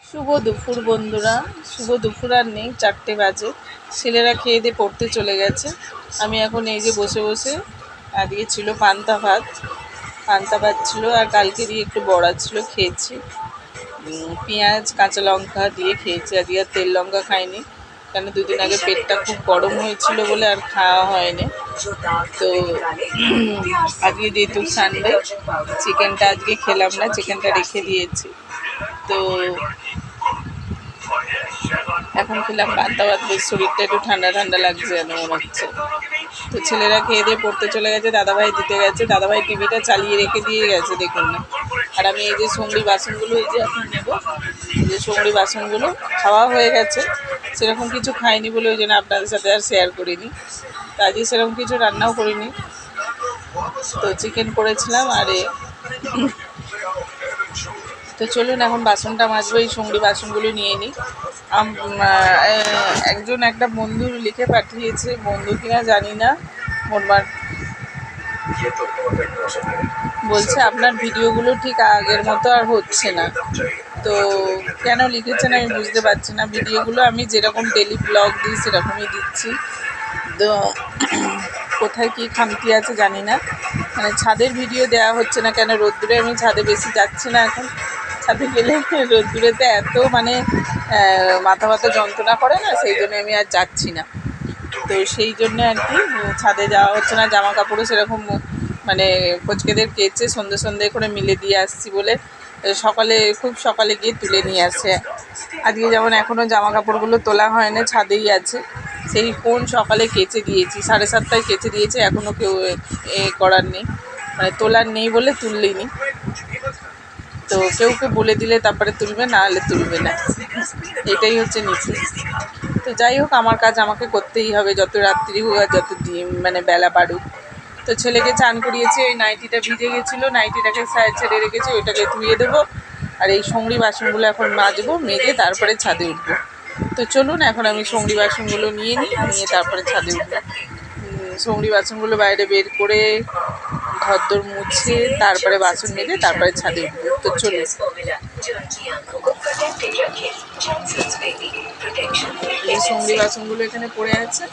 শুভ দুপুর বন্ধুরা। শুভ দুপুর আর নেই, 4টে বাজে। ছেলেরা খেয়ে দিয়ে পড়তে চলে গেছে। আমি এখন এই যে বসে বসে, আজকে ছিল পান্তা ভাত ছিল, আর কালকে দিয়ে একটু বড়া ছিল, খেয়েছি। পেঁয়াজ কাঁচা লঙ্কা দিয়ে খেয়েছি, আজকে আর তেল লঙ্কা খাইনি, কেন দুদিন আগে পেটটা খুব গরম হয়েছিল বলে আর খাওয়া হয়নি। তো আজকে যেহেতু সানডে, চিকেনটা আজকে খেলাম না, চিকেনটা রেখে দিয়েছি। তো এখন খেলাম পান্তা ভাত, বেশ শরীরটা একটু ঠান্ডা ঠান্ডা লাগছে যেন মনে হচ্ছে। তো ছেলেরা খেয়ে দিয়ে পড়তে চলে গেছে, দাদাভাই দিতে গেছে, দাদাভাই টিভিটা চালিয়ে রেখে দিয়ে গেছে, দেখুন না। আর আমি এই যে সঙ্গী বাসনগুলো, এই যে এখন নেবো, এই যে সঙ্গী বাসনগুলো খাওয়া হয়ে গেছে, সেরকম কিছু খাইনি বলে ওই জন্য আপনাদের সাথে আর শেয়ার করিনি। তো আজকে সেরকম কিছু রান্নাও করিনি, তো চিকেন করেছিলাম। আর তো চলুন এখন বাসনটা মাজবো, এই সঙ্গী বাসনগুলো নিয়ে নিই। একজন একটা বন্ধু লিখে পাঠিয়েছে, বন্ধু কিনা জানি না, মোটমাট বলছে আপনার ভিডিওগুলো ঠিক আগের মতো আর হচ্ছে না। তো কেন লিখেছেন আমি বুঝতে পারছি না। ভিডিওগুলো আমি যেরকম ডেলি ব্লগ দিই সেরকমই দিচ্ছি, তো কোথায় কি খামতি আছে জানি না। মানে ছাদের ভিডিও দেওয়া হচ্ছে না কেন, রোদ্দুরে আমি ছাদে বেশি যাচ্ছি না এখন। ছাদে গেলে রোদ্দুরেতে এত মানে মাথা ব্যথা যন্ত্রণা করে না, সেই জন্য আমি আর যাচ্ছি না। তো সেই জন্য আর কি ছাদে যাওয়া হচ্ছে না। জামা কাপড়ও সেরকম মানে কোচকেদের কেচে সন্ধে করে মিলে দিয়ে আসছি বলে সকালে, খুব সকালে গিয়ে তুলে নিয়ে আসে। আজকে যেমন এখনও জামা কাপড়গুলো তোলা হয় না, ছাদেই আছে। সেই কোন সকালে কেচে দিয়েছি, 7:30টায় কেচে দিয়েছে, এখনও কেউ করার নেই, মানে তোলার নেই বলে তুললেনি। তো কেউ বলে দিলে তারপরে তুলবে, না হলে তুলবে না, এটাই হচ্ছে নীতি। তো যাই হোক, আমার কাজ আমাকে করতেই হবে, যত রাত্রি হোক আর যত মানে বেলা বাড়ুক। তো ছেলেকে চান করিয়েছি, ওই নাইটিটা ভিজে গেছিলো, নাইটিটাকে ছেড়ে রেখেছি, ওইটাকে ধুয়ে দেবো। আর এই সঙ্গী বাসনগুলো এখন মাজবো, মেজে তারপরে ছাদে উঠবো। তো চলুন এখন আমি সঙ্গী বাসনগুলো নিয়ে নিয়ে তারপরে ছাদে উঠবো। সঙ্গী বাসনগুলো বাইরে বের করে ঘরদোর মুছে তারপরে বাসন মেজে তারপরে ছাদে উঠবো। তো চলুন। এই সঙ্গী বাসনগুলো এখানে পড়ে আছে।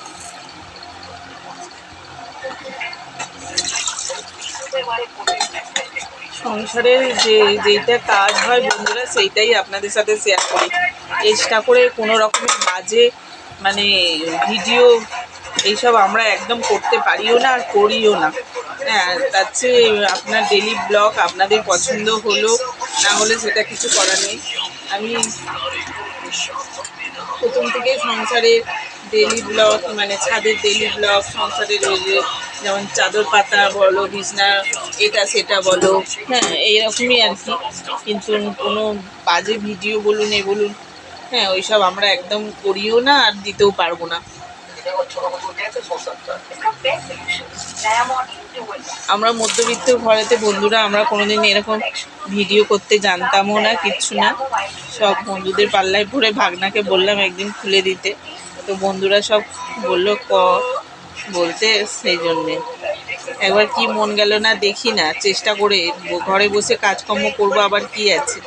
সংসারের যেইটা কাজ হয় বন্ধুরা, সেইটাই আপনাদের সাথে শেয়ার করি। চেষ্টা করে কোনো রকমের বাজে মানে ভিডিও এইসব আমরা একদম করতে পারিও না আর করিও না। হ্যাঁ, তার চেয়ে আপনার ডেলি ব্লগ আপনাদের পছন্দ হলো না হলে সেটা কিছু করার নেই। আমি প্রথম থেকে সংসারের ডেলি ব্লগ, মানে ছাদের ডেলি ব্লগ, সংসারের ওই যে যেমন চাদর পাতা বলো, বিছনা এটা সেটা বলো, হ্যাঁ এইরকমই আর কি। কিন্তু কোনো বাজে ভিডিও বলুন বলুন, হ্যাঁ ওইসব আমরা একদম করিও না আর দিতেও পারবো না। আমরা মধ্যবিত্ত ঘরেতে বন্ধুরা, আমরা কোনোদিন এরকম ভিডিও করতে জানতামও না, কিচ্ছু না। সব বন্ধুদের পাল্লায় পড়ে ভাগনাকে বললাম একদিন খুলে দিতে, তো বন্ধুরা সব বললো বলতে, সেই জন্যে একবার কি মন গেল না দেখি না, চেষ্টা করে ঘরে বসে কাজকর্ম করবো, আবার কি আছে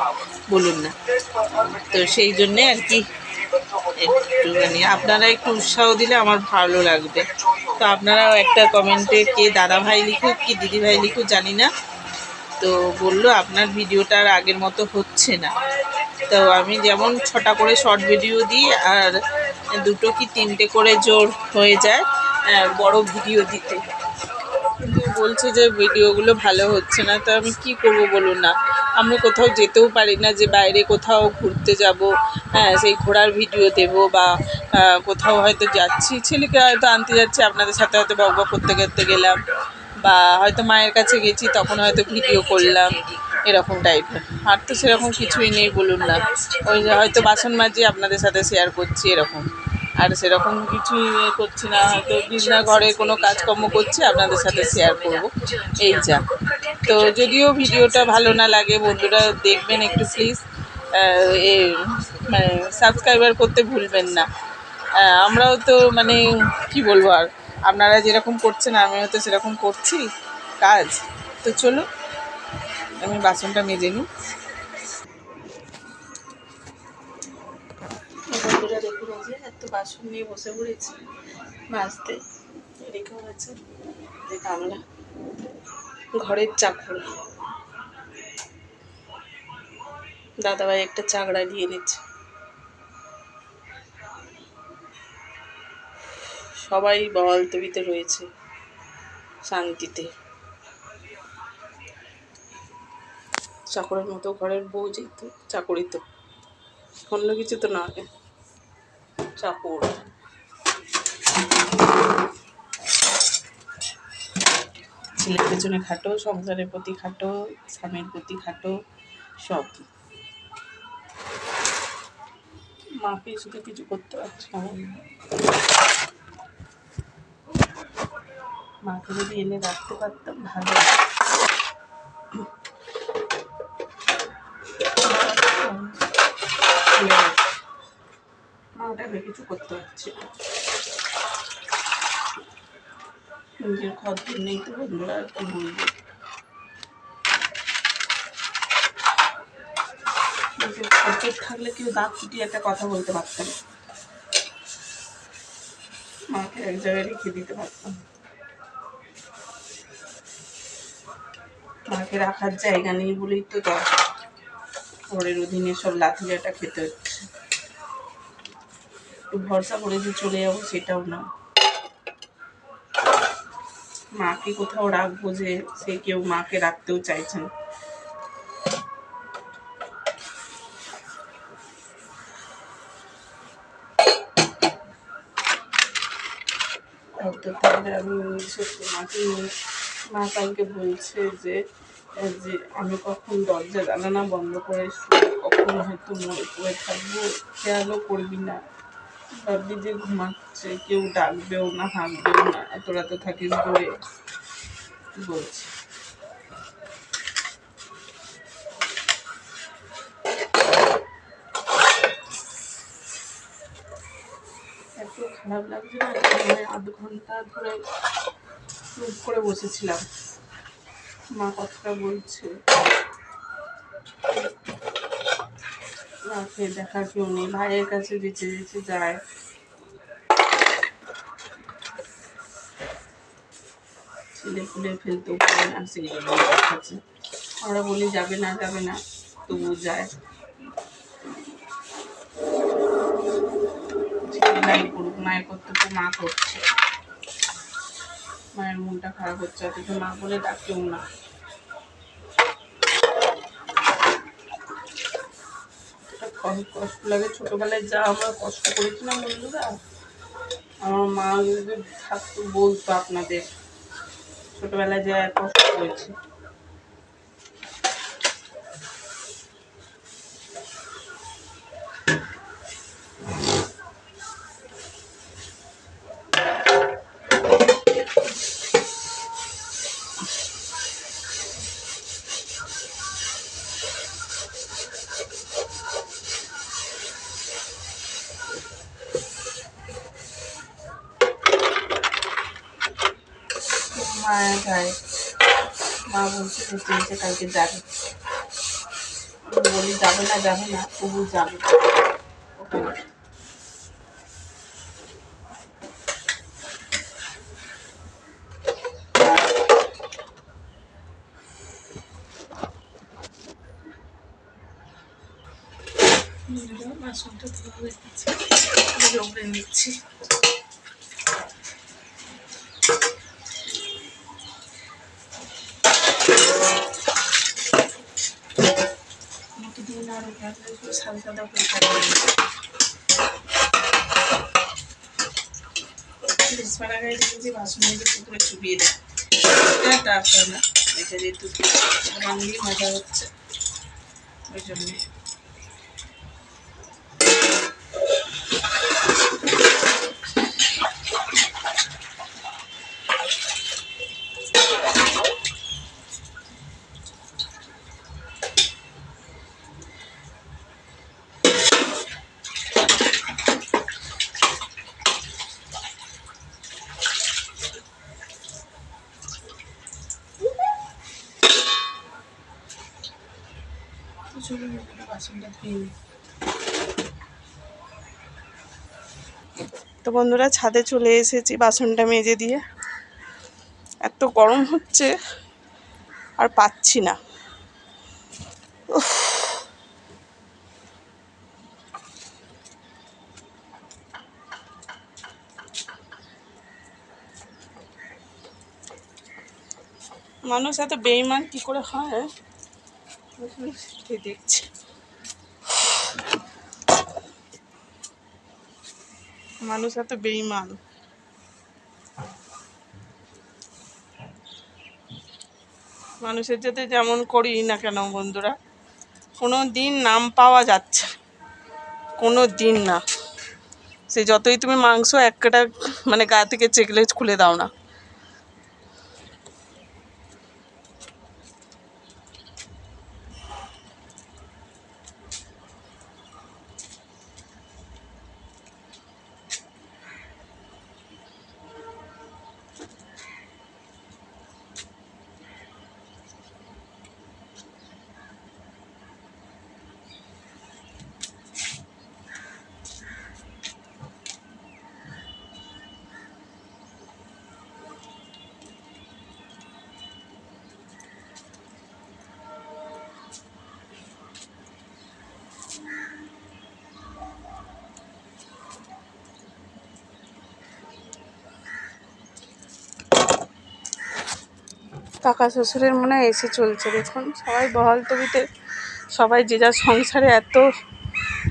বলুন না। তো সেই জন্যে আর কি একটুখানি আপনারা একটু উৎসাহ দিলে আমার ভালো লাগবে। তো আপনারাও একটা কমেন্টে কে দাদা ভাই লিখুক কি দিদি ভাই লিখুক জানি না, তো বললো আপনার ভিডিওটা আর আগের মতো হচ্ছে না। তো আমি যেমন 6টা করে শর্ট ভিডিও দিই আর 2 কি 3টে করে জোর হয়ে যায় বড় ভিডিও দিতে, কিন্তু বলছে যে ভিডিওগুলো ভালো হচ্ছে না। তো আমি কি করব বলুন না। আমি কোথাও যেতেও পারি না, যে বাইরে কোথাও ঘুরতে যাব, হ্যাঁ সেই ঘোরার ভিডিও দেব, বা কোথাও হয়তো যাচ্ছি, ছেলেকে হয়তো আনতে যাচ্ছি, আপনাদের সাথে হয়তো বকবক করতে করতে গেলাম, বা হয়তো মায়ের কাছে গেছি তখন হয়তো ভিডিও করলাম, এরকম টাইপের। আর তো সেরকম কিছুই নেই বলুন না। ওই যে হয়তো বাসন মাজি আপনাদের সাথে শেয়ার করছি এরকম, আর সেরকম কিছুই করছি না। হয়তো বিছনা ঘরে কোনো কাজকর্ম করছি, আপনাদের সাথে শেয়ার করব, এই যা। তো যদিও ভিডিওটা ভালো না লাগে বন্ধুরা, দেখবেন একটু প্লিজ, মানে সাবস্ক্রাইবার করতে ভুলবেন না। আমরাও তো মানে কি বলবো, আর আপনারা যেরকম করছেন আমিও তো সেরকম করছি কাজ। তো চলুন আমি বাসনটা মেজে নিই। বন্ধুরা দেখুন যে এত বাসন নিয়ে বসে পড়েছি মাজতে, রেখেও আছে যে গামলা। ঘরের চাকর দাদাভাই একটা চাকরা দিয়ে নিচ্ছে। সবাই বলতবিতে রয়েছে শান্তিতে। চাকরের মতো ঘরের বউ যেহেতু চাকরি, তো অন্য কিছু তো না, চাকর। ছেলের পেছনে খাটো, সংসারের প্রতি খাটো, স্বামীর প্রতি খাটো, সব। মাকে শুধু কিছু করতে পারছি না। মাকে যদি এনে রাখতে পারতাম ভালো। মাটাকে কিছু করতে পারছি না। নিজের খদ্দের নেই তো বন্ধুরা, আর কি বলবো। নিজের খদ্দের থাকলে কেউ দাঁত ফুটিয়ে একটা কথা বলতে পারতাম, মাকে এক জায়গায় রেখে দিতে পারতাম। মাকে রাখার জায়গা নেই বলেই তো ঘরের অধীনে সব লাঠিটা খেতে হচ্ছে। একটু ভরসা করে যে চলে যাবো সেটাও না। মাকে কোথাও রাখবো যে সে কেউ মাকে রাখতেও চাইছেন। আমি সত্যি মাকে মা কালকে বলছে যে আমি কখন দরজা জানালা বন্ধ করে কখন হয়তো মনে করে থাকবো, খেয়ালও করবি না, ভাববি যে ঘুমাচ্ছে, কেউ ডাকবেও না, হাঁকবেও না, এত রাতে থাকিস ধরে বলছে। এত খারাপ লাগছে না, আধ ঘন্টা ধরে চুপ করে বসেছিলাম। মা কথাটা বলছে, মাকে দেখার কেউ নেই, ভাইয়ের কাছে যেতে যেতে যায়। ছেলে ফুলে ফেলতেও পারে না, সেই জন্য দেখাচ্ছে। আমরা বলি যাবে না যাবে না, তবু যায়। ছেলে করুক, মায়ের কর্তব্য মা করছে। মায়ের মনটা খারাপ হচ্ছে, অথচ মা বলে ডাকেও না। কষ্ট লাগে। ছোটবেলায় যা আমরা কষ্ট করেছিলাম বন্ধুরা, আমার মা যদি থাকতো বলতো আপনাদের ছোটবেলায় যা কষ্ট করেছি। মা যায়, মা বলছে যে কালকে যাবে। বলি যাবে না যাবে না, তবু যাবে। বাসনটা ধরে নিচ্ছি। দিন আরো সাদা সাদা হয়ে থাকে। বাসনগুলো পুকুরে চুবিয়ে দেয়, তা না, এটা যেহেতু সাবান দিয়ে মাজা হচ্ছে ওই জন্যে। বাসনটা ধুয়ে তো বন্ধুরা ছাদে চলে এসেছি বাসনটা মেজে দিয়ে। এত গরম হচ্ছে আর পাচ্ছি না। মানুষ এত বেইমান কি করে হয় দেখছি। মানুষ এত বেইমান। মানুষের সাথে যেমন করি না কেন বন্ধুরা, কোনো দিন নাম পাওয়া যাচ্ছে, কোনো দিন না। সে যতই তুমি মাংস এক কাটা মানে গা থেকে চেকলে খুলে দাও না। কাকা শ্বশুরের মনে হয় এসে চলছে, দেখুন সবাই বহাল তবিতে, সবাই যে যার সংসারে এত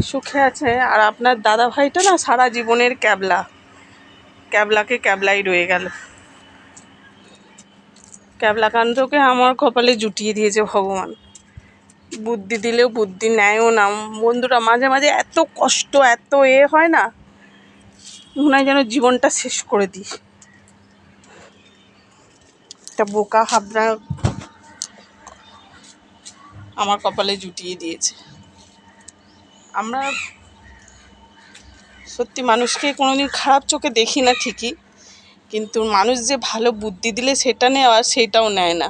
সুখে আছে। আর আপনার দাদা ভাইটা না সারা জীবনের ক্যাবলাকে ক্যাবলাই রয়ে গেল। ক্যাবলা কাণ্ডকে আমার কপালে জুটিয়ে দিয়েছে ভগবান। বুদ্ধি দিলেও বুদ্ধি নেয়ও না বন্ধুরা। মাঝে মাঝে এত কষ্ট, এত হয় না, মনে হয় যেন জীবনটা শেষ করে দিই। একটা বোকা হাবড়া আমার কপালে জুটিয়ে দিয়েছে। আমরা সত্যি মানুষকে কোনোদিন খারাপ চোখে দেখি না ঠিকই, কিন্তু মানুষ যে ভালো বুদ্ধি দিলে সেটা নেওয়ার, সেটাও নেয় না।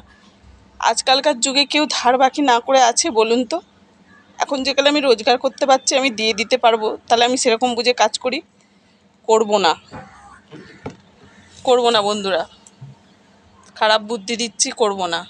আজকালকার যুগে কেউ ধার বাকি না করে আছে বলুন তো? এখন যেকালে আমি রোজগার করতে পারছি, আমি দিয়ে দিতে পারবো, তাহলে আমি সেরকম বুঝে কাজ করি? করব না, করব না বন্ধুরা। খারাপ বুদ্ধি দিচ্ছি, করব না।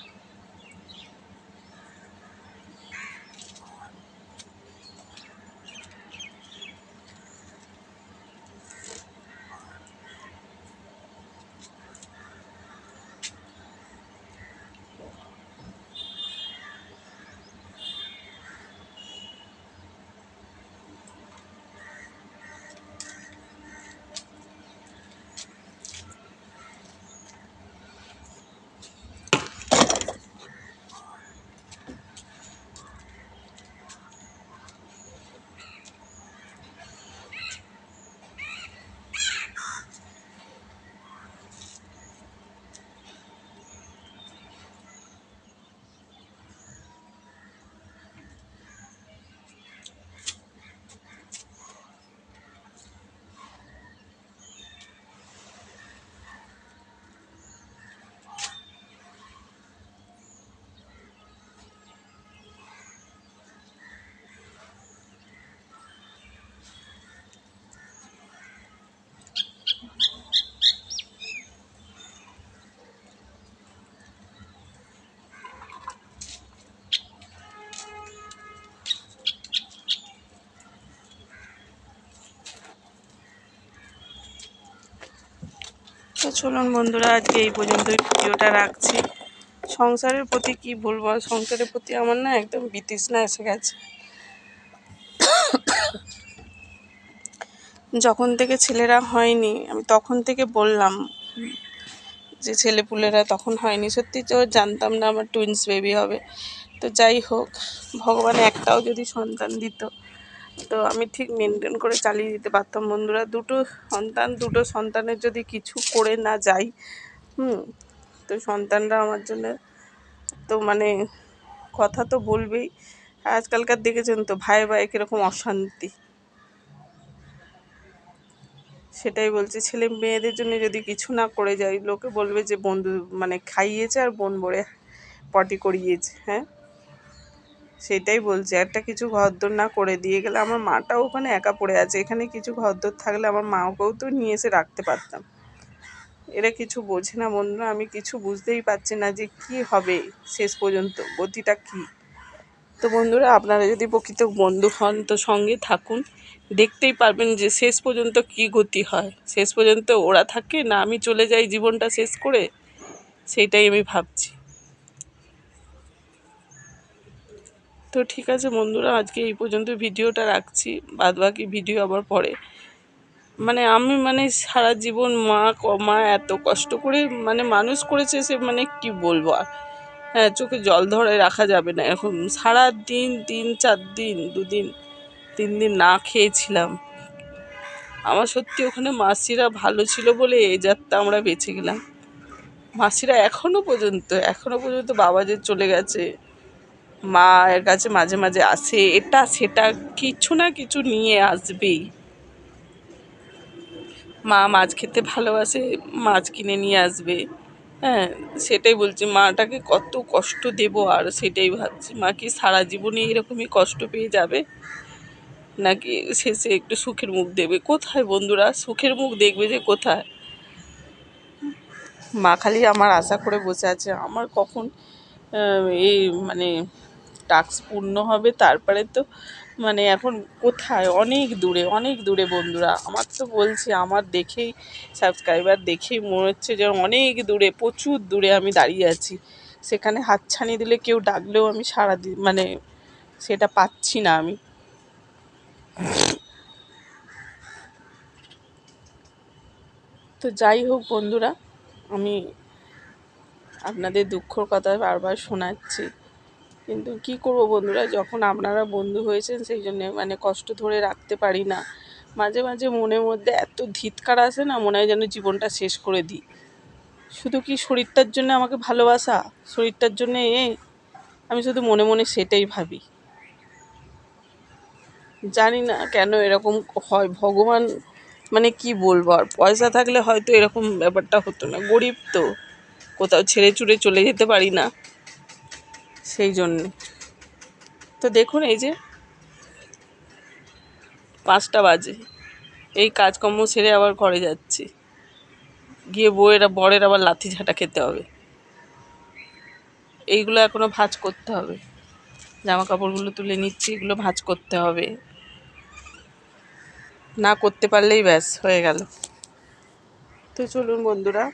তো চলুন বন্ধুরা, আজকে এই পর্যন্তই ভিডিওটা রাখছি। সংসারের প্রতি কি বলবো, সংসারের প্রতি আমার না একদম বিতৃষ্ণা এসে গেছে। যখন থেকে ছেলেরা হয়নি, আমি তখন থেকে বললাম যে ছেলেপুলেরা তখন হয়নি। সত্যি তো জানতাম না আমার টুইন্স বেবি হবে। তো যাই হোক, ভগবান একটাও যদি সন্তান দিত তো আমি ঠিক মেনটেন করে চালিয়ে দিতে পারতাম বন্ধুরা। দুটো সন্তানের যদি কিছু করে না যাই, তো সন্তানরা আমার জন্য তো মানে কথা তো বলবেই। আজকালকার দেখেছেন তো ভাই ভাই কীরকম অশান্তি, সেটাই বলছি। ছেলে মেয়েদের জন্য যদি কিছু না করে যাই, লোকে বলবে যে বন্ধু মানে খাইয়েছে আর বোন ভরে পটি করিয়েছে। হ্যাঁ, সেটাই বলছি, একটা কিছু ঘরদোর না করে দিয়ে গেলে, আমার মাটাও ওখানে একা পড়ে আছে, এখানে কিছু ঘরদোর থাকলে আমার মাকেও তো নিয়ে এসে রাখতে পারতাম। এরা কিছু বোঝে না বন্ধুরা, আমি কিছু বুঝতেই পারছি না যে কি হবে শেষ পর্যন্ত, গতিটা কি। তো বন্ধুরা, আপনারা যদি প্রকৃত বন্ধু হন তো সঙ্গে থাকুন, দেখতেই পারবেন যে শেষ পর্যন্ত কি গতি হয়। শেষ পর্যন্ত ওরা থাকে না আমি চলে যাই জীবনটা শেষ করে, সেইটাই আমি ভাবছি। তো ঠিক আছে বন্ধুরা, আজকে এই পর্যন্ত ভিডিওটা রাখছি, বাদবাকি ভিডিও আবার পরে। আমি সারা জীবন মা এত কষ্ট করে মানুষ করেছে, সে কি বলবো আর। হ্যাঁ, চোখে জল ধরে রাখা যাবে না। এখন সারা দিন 3-4 দিন 2 দিন 3 দিন না খেয়েছিলাম। আমার সত্যি ওখানে মাসিরা ভালো ছিল বলে এই যাত্রা আমরা বেঁচে গেলাম। মাসিরা এখনো পর্যন্ত বাবা যে চলে গেছে, মায়ের কাছে মাঝে মাঝে আসে, এটা সেটা কিছু না কিছু নিয়ে আসবেই। মা মাছ খেতে ভালোবাসে, মাছ কিনে নিয়ে আসবে। হ্যাঁ, সেটাই বলছি, মাটাকে কত কষ্ট দেব, আর সেটাই ভাবছি, মা কি সারা জীবনে এরকমই কষ্ট পেয়ে যাবে, নাকি শেষে একটু সুখের মুখ দেবে? কোথায় বন্ধুরা সুখের মুখ দেখবে যে, কোথায়? মা খালি আমার আশা করে বসে আছে, আমার কখন এই টাস্ক পূর্ণ হবে, তারপরে তো এখন কোথায়, অনেক দূরে বন্ধুরা। আমার তো বলছি, আমার দেখেই সাবস্ক্রাইবার দেখেই মনে হচ্ছে যে অনেক দূরে, প্রচুর দূরে আমি দাঁড়িয়ে আছি। সেখানে হাতছানি দিলে কেউ ডাকলেও আমি সাড়া দিই, সেটা পাচ্ছি না আমি। তো যাই হোক বন্ধুরা, আমি আপনাদের দুঃখর কথা বারবার শোনাচ্ছি, কিন্তু কি করব বন্ধুরা, যখন আপনারা বন্ধু হয়েছেন সেই জন্য কষ্ট ধরে রাখতে পারি না। মাঝে মাঝে মনের মধ্যে এত ধিৎকার আসে না, মনে হয় যেন জীবনটা শেষ করে দিই। শুধু কি শরীরটার জন্য আমাকে ভালোবাসা, শরীরটার জন্য আমি শুধু মনে মনে সেটাই ভাবি। জানি না কেন এরকম হয়, ভগবান কি বলবো আর। পয়সা থাকলে হয়তো এরকম ব্যাপারটা হতো না, গরিব তো, কোথাও ছেড়ে চুড়ে চলে যেতে পারি না, সেই জন্যে। তো দেখুন, এই যে 5টা বাজে, এই কাজকর্ম সেরে আবার ঘরে যাচ্ছি, গিয়ে বরের আবার লাথি ঝাঁটা খেতে হবে। এইগুলো এখনো ভাঁজ করতে হবে, জামা কাপড়গুলো তুলে নিচ্ছি, এগুলো ভাঁজ করতে হবে, না করতে পারলেই ব্যাস হয়ে গেল। তো চলুন বন্ধুরা,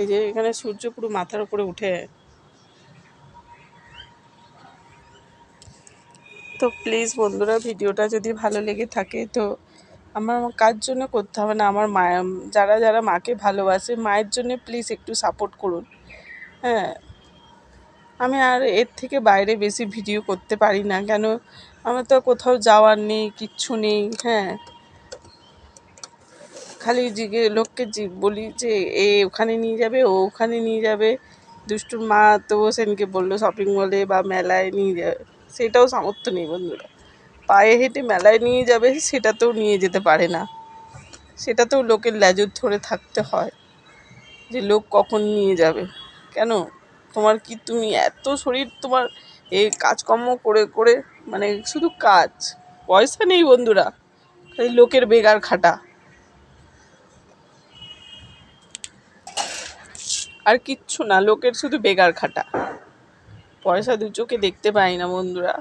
এই যে এখানে সূর্য পুরো মাথার উপরে উঠে। তো প্লিজ বন্ধুরা, ভিডিওটা যদি ভালো লেগে থাকে তো আমার কার জন্য করতে হবে না, আমার যারা যারা মাকে ভালোবাসে, মায়ের জন্য প্লিজ একটু সাপোর্ট করুন। হ্যাঁ, আমি আর এর থেকে বাইরে বেশি ভিডিও করতে পারি না, কেন আমার তো কোথাও যাওয়ার নেই, কিচ্ছু নেই। হ্যাঁ, খালি লোককে বলি যে ওখানে নিয়ে যাবে, ও ওখানে নিয়ে যাবে। দুষ্টুর মা তো সেদিনকে বললো শপিং মলে বা মেলায় নিয়ে যাবে, সেটাও সামর্থ্য নেই বন্ধুরা। পায়ে হেঁটে মেলায় নিয়ে যাবে, সেটাতেও নিয়ে যেতে পারে না, সেটাতেও লোকের লেজুর ধরে থাকতে হয় যে লোক কখন নিয়ে যাবে। কেন, তোমার কি, তুমি এত শরীর তোমার, এই কাজকর্ম করে করে শুধু কাজ, পয়সা নেই বন্ধুরা, খালি লোকের বেগার খাটা, আর কিচ্ছু না, লোকের শুধু বেগার খাটা। পয়সা দু চোখে দেখতে পাই না বন্ধুরা,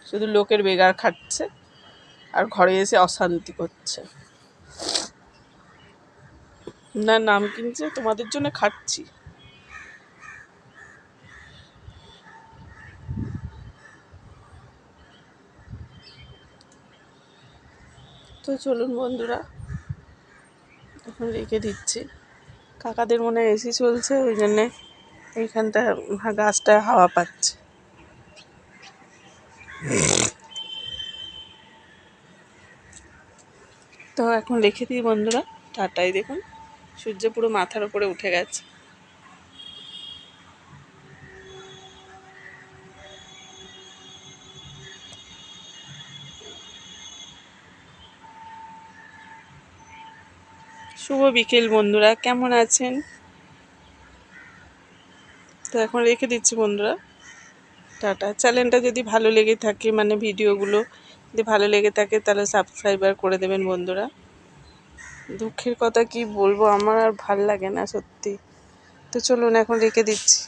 শুধু লোকের বেগার খাটছে আর ঘরে এসে অশান্তি করছে। না, নাম কিনছে, তোমাদের জন্য খাটছি। তো চলুন বন্ধুরা, এখন রেখে দিচ্ছি। কাকাদের মনে হয় এসি চলছে, ওই জন্যে এইখানটা গাছটায় হাওয়া পাচ্ছে। তো এখন রেখে দিই বন্ধুরা, টাটাই। দেখুন সূর্য পুরো মাথার উপরে উঠে গেছে। শুভ বিকেল বন্ধুরা, কেমন আছেন? তো এখন রেখে দিচ্ছি বন্ধুরা। টাটা। চ্যানেলটা যদি ভালো লেগে থাকে, মানে ভিডিওগুলো যদি ভালো লেগে থাকে, তাহলে সাবস্ক্রাইবার করে দেবেন বন্ধুরা। দুঃখের কথা কি বলবো, আমার আর ভাল লাগে না সত্যি। তো চলুন এখন রেখে দিচ্ছি।